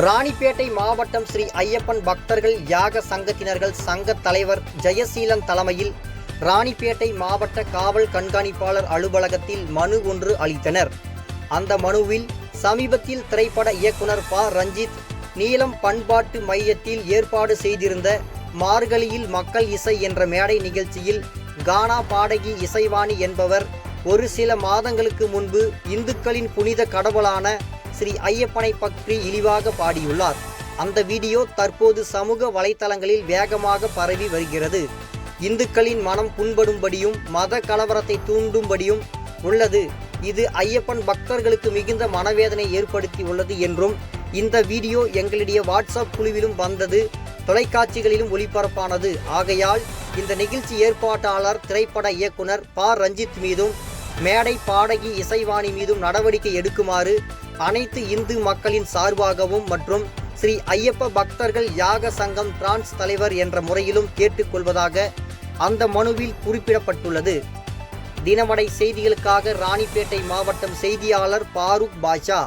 ராணிப்பேட்டை மாவட்டம் ஸ்ரீ ஐயப்பன் பக்தர்கள் யாக சங்கத்தினர்கள் சங்க தலைவர் ஜெயசீலன் தலைமையில் ராணிப்பேட்டை மாவட்ட காவல் கண்காணிப்பாளர் அலுவலகத்தில் மனு ஒன்று அளித்தனர். அந்த மனுவில் சமீபத்தில் திரைப்பட இயக்குனர் ப. ரஞ்சித் நீலம் பண்பாட்டு மையத்தில் ஏற்பாடு செய்திருந்த மார்கழியில் மக்கள் இசை என்ற மேடை நிகழ்ச்சியில் கானா பாடகி இசைவாணி என்பவர் ஒரு சில மாதங்களுக்கு முன்பு இந்துக்களின் புனித கடவுளான ஸ்ரீ ஐயப்பனை பற்றி இழிவாக பாடியுள்ளார். அந்த வீடியோ தற்போது சமூக வலைத்தளங்களில் வேகமாக பரவி வருகிறது. இந்துக்களின் மனம் புண்படும்படியும் மத கலவரத்தை தூண்டும்படியும் உள்ளது. இது ஐயப்பன் பக்தர்களுக்கு மிகுந்த மனவேதனை ஏற்படுத்தி உள்ளது என்றும், இந்த வீடியோ எங்களுடைய வாட்ஸ்அப் குழுவிலும் வந்தது, தொலைக்காட்சிகளிலும் ஒளிபரப்பானது. ஆகையால் இந்த நிகழ்ச்சி ஏற்பாட்டாளர் திரைப்பட இயக்குனர் ப. ரஞ்சித் மீதும் மேடை பாடகி இசைவாணி மீதும் நடவடிக்கை எடுக்குமாறு அனைத்து இந்து மக்களின் சார்பாகவும் மற்றும் ஸ்ரீ ஐயப்ப பக்தர்கள் யாக சங்கம் பிரான்ஸ் தலைவர் என்ற முறையிலும் கேட்டுக்கொள்வதாக அந்த மனுவில் குறிப்பிடப்பட்டுள்ளது. தினமடை செய்திகளுக்காக ராணிப்பேட்டை மாவட்டம் செய்தியாளர் பாரூக் பாஷா.